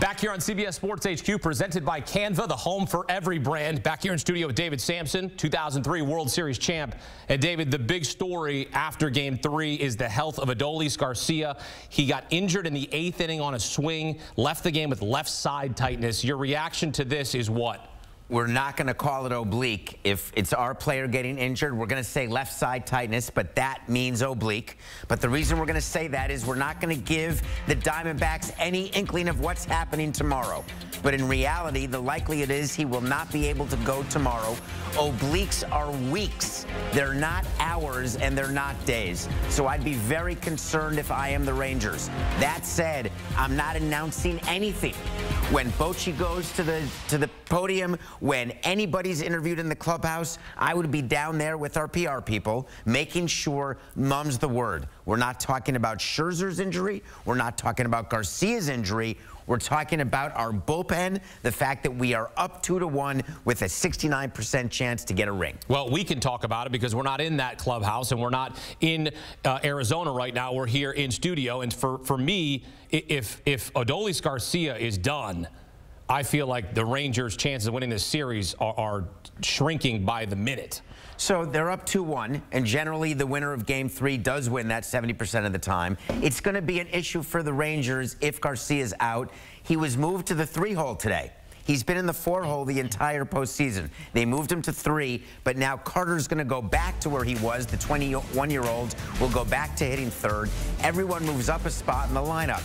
Back here on CBS Sports HQ, presented by Canva, the home for every brand. Back here in studio with David Samson, 2003 World Series champ. And David, the big story after Game 3 is the health of Adolis Garcia. He got injured in the 8th inning on a swing, left the game with left side tightness. Your reaction to this is what? We're not going to call it oblique. If it's our player getting injured, we're going to say left side tightness, but that means oblique. But the reason we're going to say that is we're not going to give the Diamondbacks any inkling of what's happening tomorrow. But in reality, the likelihood is he will not be able to go tomorrow. Obliques are weeks. They're not hours, and they're not days. So I'd be very concerned if I am the Rangers. That said, I'm not announcing anything. When Bochy goes to the podium, when anybody's interviewed in the clubhouse, I would be down there with our PR people making sure mum's the word. We're not talking about Scherzer's injury. We're not talking about Garcia's injury. We're talking about our bullpen, the fact that we are up 2-1 with a 69% chance to get a ring. Well, we can talk about it because we're not in that clubhouse and we're not in Arizona right now. We're here in studio. And for me, if Adolis Garcia is done, I feel like the Rangers' chances of winning this series are shrinking by the minute. So they're up 2-1, and generally the winner of Game 3 does win that 70% of the time. It's going to be an issue for the Rangers if Garcia's out. He was moved to the 3-hole today. He's been in the 4-hole the entire postseason. They moved him to 3, but now Carter's going to go back to where he was. The 21-year-old will go back to hitting 3rd. Everyone moves up a spot in the lineup.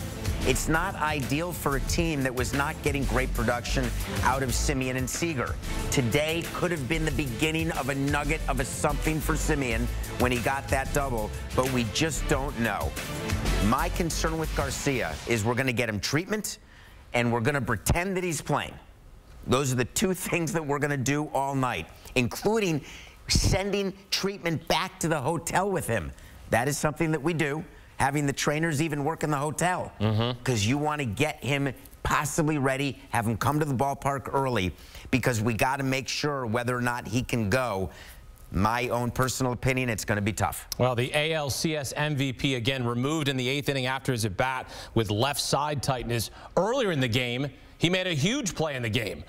It's not ideal for a team that was not getting great production out of Semien and Seager. Today could have been the beginning of a nugget of a something for Semien when he got that double, but we just don't know. My concern with Garcia is we're going to get him treatment, and we're going to pretend that he's playing. Those are the two things that we're going to do all night, including sending treatment back to the hotel with him. That is something that we do. Having the trainers even work in the hotel because you want to get him possibly ready, have him come to the ballpark early because we got to make sure whether or not he can go. My own personal opinion, it's going to be tough. Well, the ALCS MVP again removed in the 8th inning after his at-bat with left side tightness. Earlier in the game, he made a huge play in the game.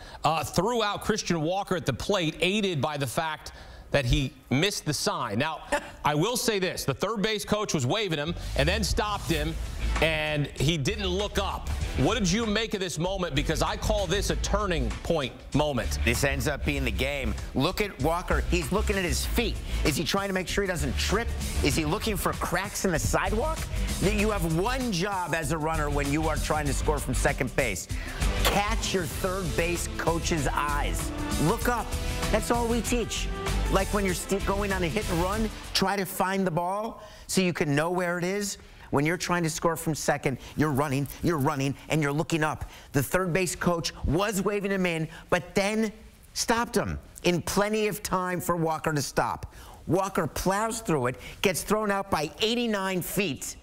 Threw out Christian Walker at the plate, aided by the fact that he missed the sign. Now, I will say this. The third base coach was waving him and then stopped him, and he didn't look up. What did you make of this moment? Because I call this a turning point moment. This ends up being the game. Look at Walker. He's looking at his feet. Is he trying to make sure he doesn't trip? Is he looking for cracks in the sidewalk? You have one job as a runner when you are trying to score from second base. Catch your third base coach's eyes. Look up. That's all we teach. Like when you're going on a hit and run, try to find the ball so you can know where it is. When you're trying to score from second, you're running, and you're looking up. The third base coach was waving him in, but then stopped him in plenty of time for Walker to stop. Walker plows through it, gets thrown out by 89 feet.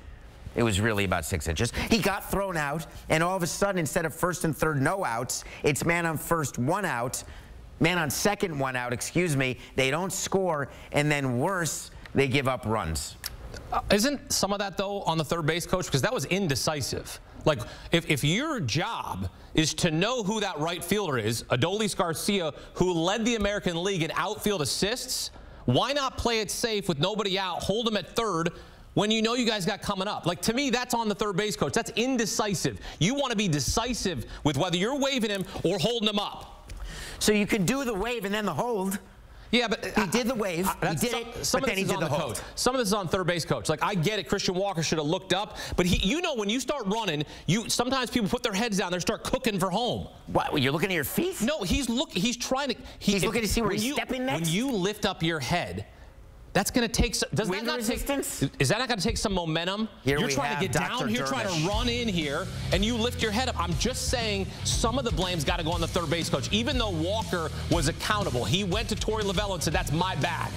It was really about 6 inches. He got thrown out, and all of a sudden, instead of first and third, no outs, it's man on first, 1 out. Man on second, 1 out, excuse me. They don't score, and then worse, they give up runs. Isn't some of that, though, on the third base coach? Because that was indecisive. Like, if your job is to know who that right fielder is, Adolis Garcia, who led the American League in outfield assists, why not play it safe with nobody out, hold him at third, when you know you guys got coming up? Like, to me, that's on the third base coach. That's indecisive. You want to be decisive with whether you're waving him or holding him up. So you can do the wave and then the hold. Yeah, but he did the wave. He did it, but then he did the hold. Some of this is on third base coach. Like, I get it. Christian Walker should have looked up, but you know, when you start running, sometimes people put their heads down. They start cooking for home. What? You're looking at your feet? No, he's trying to. He's looking to see where he's stepping next. When you lift up your head, that's going to take some. Is that not going to take some momentum? You're trying to get down here, trying to run in here, and you lift your head up. I'm just saying some of the blame's got to go on the third base coach. Even though Walker was accountable, he went to Torey Lovullo and said, "That's my bad."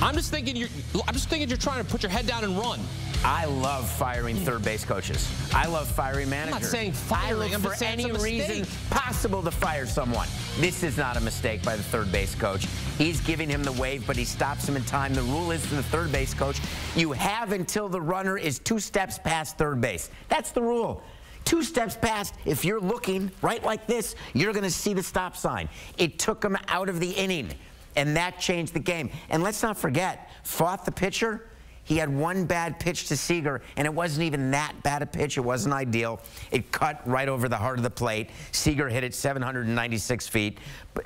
I'm just thinking you're trying to put your head down and run. I love firing third base coaches. I love firing managers. I'm not saying firing. I'm just saying any reason possible to fire someone. This is not a mistake by the third base coach. He's giving him the wave, but he stops him in time. The rule is for the third base coach, you have until the runner is 2 steps past third base. That's the rule. 2 steps past, if you're looking right like this, you're going to see the stop sign. It took him out of the inning, and that changed the game. And let's not forget, Fought the pitcher. He had 1 bad pitch to Seager, and it wasn't even that bad a pitch. It wasn't ideal. It cut right over the heart of the plate. Seager hit it 796 feet.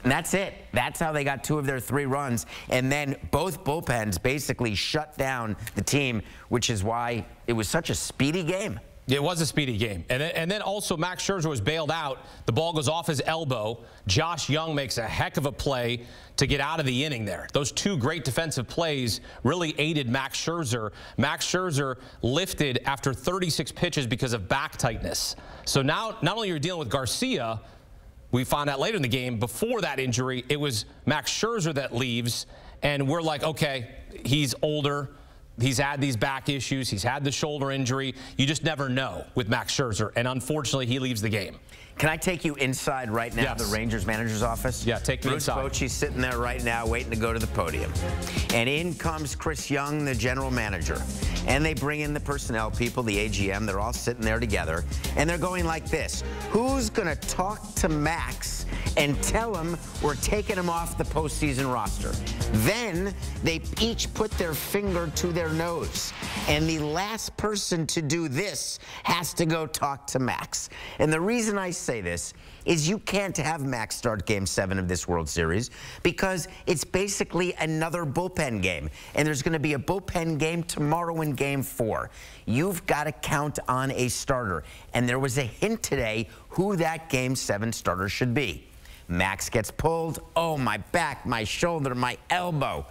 And that's it. That's how they got 2 of their 3 runs. And then both bullpens basically shut down the team, which is why it was such a speedy game. It was a speedy game. And then also Max Scherzer was bailed out. The ball goes off his elbow. Josh Young makes a heck of a play to get out of the inning there. Those 2 great defensive plays really aided Max Scherzer. Max Scherzer lifted after 36 pitches because of back tightness. So now not only are you dealing with Garcia, we found out later in the game, before that injury, it was Max Scherzer that leaves. And we're like, okay, he's older. He's had these back issues. He's had the shoulder injury. You just never know with Max Scherzer. And unfortunately, he leaves the game. Can I take you inside right now, yes. The Rangers manager's office? Yeah, take me Bruce inside. Bochy's sitting there right now waiting to go to the podium. And in comes Chris Young, the general manager. And they bring in the personnel people, the AGM. They're all sitting there together. And they're going like this. Who's going to talk to Max and tell him we're taking him off the postseason roster? Then they each put their finger to their nose. And the last person to do this has to go talk to Max. And the reason I say this is you can't have Max start Game 7 of this World Series because it's basically another bullpen game. And there's going to be a bullpen game tomorrow in Game 4. You've got to count on a starter. And there was a hint today who that Game 7 starter should be. Max gets pulled. Oh, my back, my shoulder, my elbow.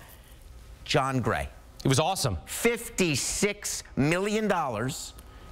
John Gray. It was awesome. $56 million,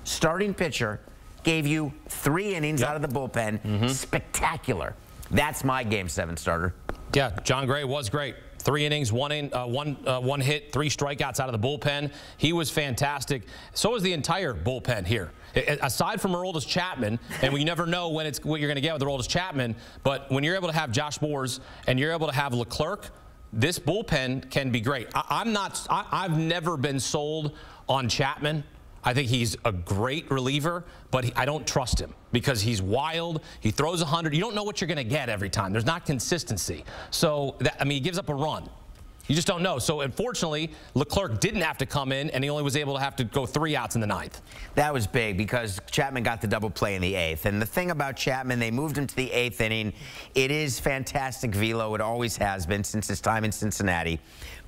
starting pitcher, gave you 3 innings out of the bullpen. Spectacular. That's my Game 7 starter. Yeah, John Gray was great. 3 innings, one hit, 3 strikeouts out of the bullpen. He was fantastic. So was the entire bullpen here. Aside from Aroldis Chapman, and we never know what you're going to get with Aroldis Chapman, but when you're able to have Josh Boers and you're able to have Leclerc, this bullpen can be great. I've never been sold on Chapman. I think he's a great reliever, but I don't trust him because he's wild. He throws 100. You don't know what you're going to get every time. There's not consistency. So, he gives up a run. You just don't know. So, unfortunately, Leclerc didn't have to come in, and he only was able to have to go 3 outs in the 9th. That was big because Chapman got the double play in the 8th. And the thing about Chapman, they moved him to the 8th inning. It is fantastic velo. It always has been since his time in Cincinnati.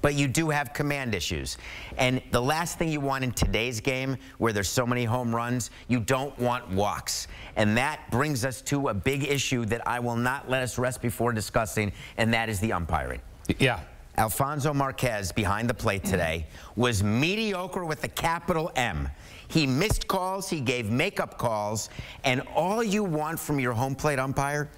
But you do have command issues. And the last thing you want in today's game, where there's so many home runs, you don't want walks. And that brings us to a big issue that I will not let us rest before discussing, and that is the umpiring. Yeah. Alfonso Marquez behind the plate today was mediocre with a capital M. He missed calls, he gave makeup calls, and all you want from your home plate umpire,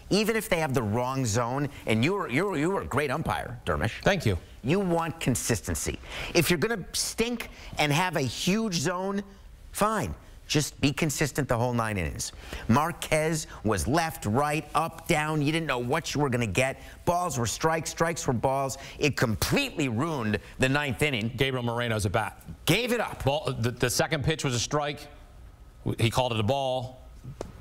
even if they have the wrong zone, and you were a great umpire, Dermish. Thank you. You want consistency. If you're going to stink and have a huge zone, fine. Just be consistent the whole 9 innings. Marquez was left, right, up, down. You didn't know what you were going to get. Balls were strikes, strikes were balls. It completely ruined the 9th inning. Gabriel Moreno's at bat. Gave it up. The second pitch was a strike. He called it a ball.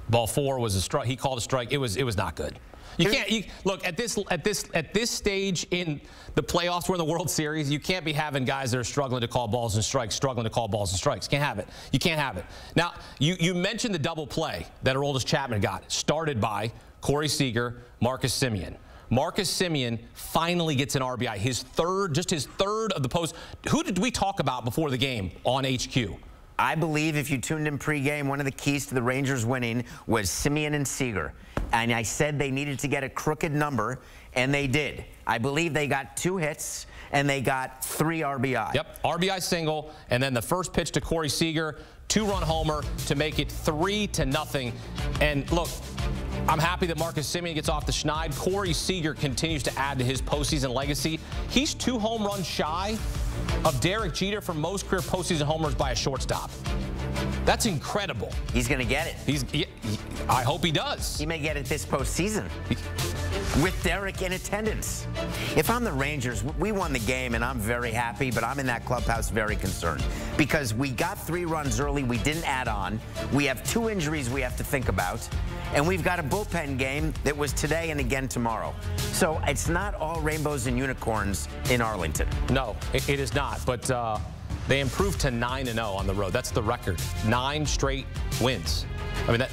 Ball 4 was a strike. He called a strike. It was not good. You can't look at this stage in the playoffs. We're in the World Series. You can't be having guys that are struggling to call balls and strikes, struggling to call balls and strikes. Can't have it. You can't have it. Now, you mentioned the double play that Aroldis Chapman got, started by Corey Seager, Marcus Semien. Marcus Semien finally gets an RBI. His third of the post. Who did we talk about before the game on HQ? I believe if you tuned in pregame, one of the keys to the Rangers winning was Semien and Seager. And I said they needed to get a crooked number, and they did. I believe they got 2 hits, and they got 3 RBI. Yep, RBI single, and then the first pitch to Corey Seager, 2-run homer to make it 3-0. And look, I'm happy that Marcus Semien gets off the schneid. Corey Seager continues to add to his postseason legacy. He's 2 home runs shy of Derek Jeter for most career postseason homers by a shortstop. That's incredible. He's going to get it. I hope he does. He may get it this postseason. with Derek in attendance. If I'm the Rangers, we won the game, and I'm very happy, but I'm in that clubhouse very concerned because we got 3 runs early. We didn't add on. We have 2 injuries we have to think about, and we've got a bullpen game that was today and again tomorrow. So it's not all rainbows and unicorns in Arlington. No, it is not, but they improved to 9-0 on the road. That's the record. 9 straight wins. I mean,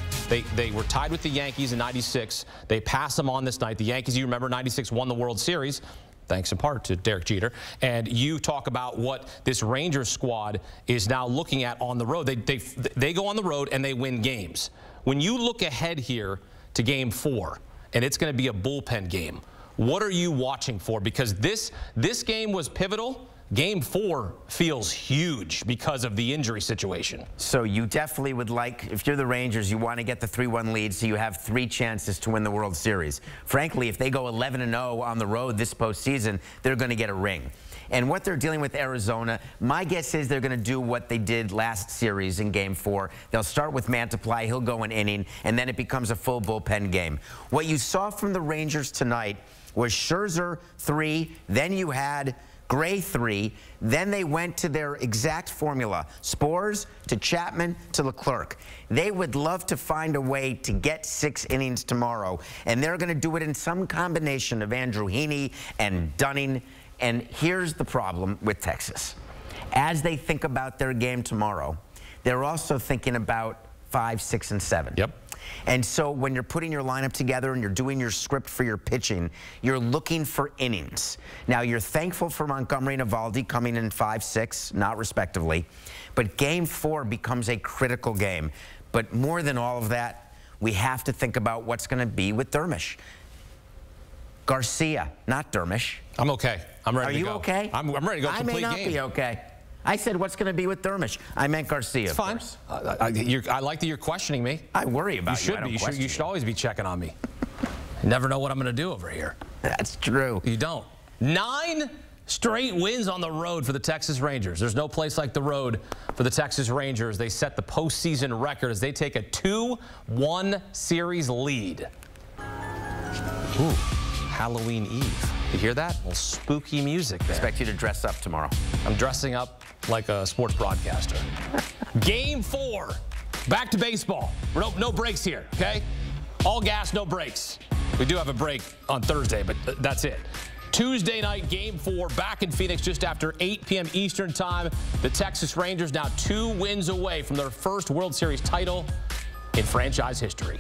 they were tied with the Yankees in '96. They passed them on this night. The Yankees, you remember, '96 won the World Series, thanks in part to Derek Jeter. And you talk about what this Rangers squad is now looking at on the road. They go on the road and they win games. When you look ahead here to Game 4, and it's going to be a bullpen game, what are you watching for? Because this game was pivotal. Game 4 feels huge because of the injury situation. So you definitely would like, if you're the Rangers, you want to get the 3-1 lead so you have 3 chances to win the World Series. Frankly, if they go 11-0 on the road this postseason, they're going to get a ring. And what they're dealing with Arizona, my guess is they're going to do what they did last series in Game 4. They'll start with Mantiply, he'll go an inning, and then it becomes a full bullpen game. What you saw from the Rangers tonight was Scherzer 3, then you had Gray 3, then they went to their exact formula, Spores to Chapman to Leclerc. They would love to find a way to get 6 innings tomorrow, and they're going to do it in some combination of Andrew Heaney and Dunning. And here's the problem with Texas. As they think about their game tomorrow, they're also thinking about 5, 6, and 7. Yep. And so when you're putting your lineup together and you're doing your script for your pitching, you're looking for innings. Now, you're thankful for Montgomery and Eovaldi coming in 5, 6, not respectively. But Game 4 becomes a critical game. But more than all of that, we have to think about what's going to be with Dermish. Garcia, not Dermish. I'm okay. I'm ready to go. Are you okay? I'm ready to go complete game. I may not be okay. I said, what's going to be with Dermish? I meant Garcia. It's fine. I like that you're questioning me. I worry about you. You should always be checking on me. You never know what I'm going to do over here. That's true. You don't. 9 straight wins on the road for the Texas Rangers. There's no place like the road for the Texas Rangers. They set the postseason record as they take a 2-1 series lead. Ooh, Halloween Eve. You hear that? A little spooky music there. I expect you to dress up tomorrow. I'm dressing up like a sports broadcaster. Game 4. Back to baseball. No breaks here, okay? All gas, no breaks. We do have a break on Thursday, but that's it. Tuesday night, Game 4, back in Phoenix just after 8 p.m. Eastern time. The Texas Rangers now 2 wins away from their first World Series title in franchise history.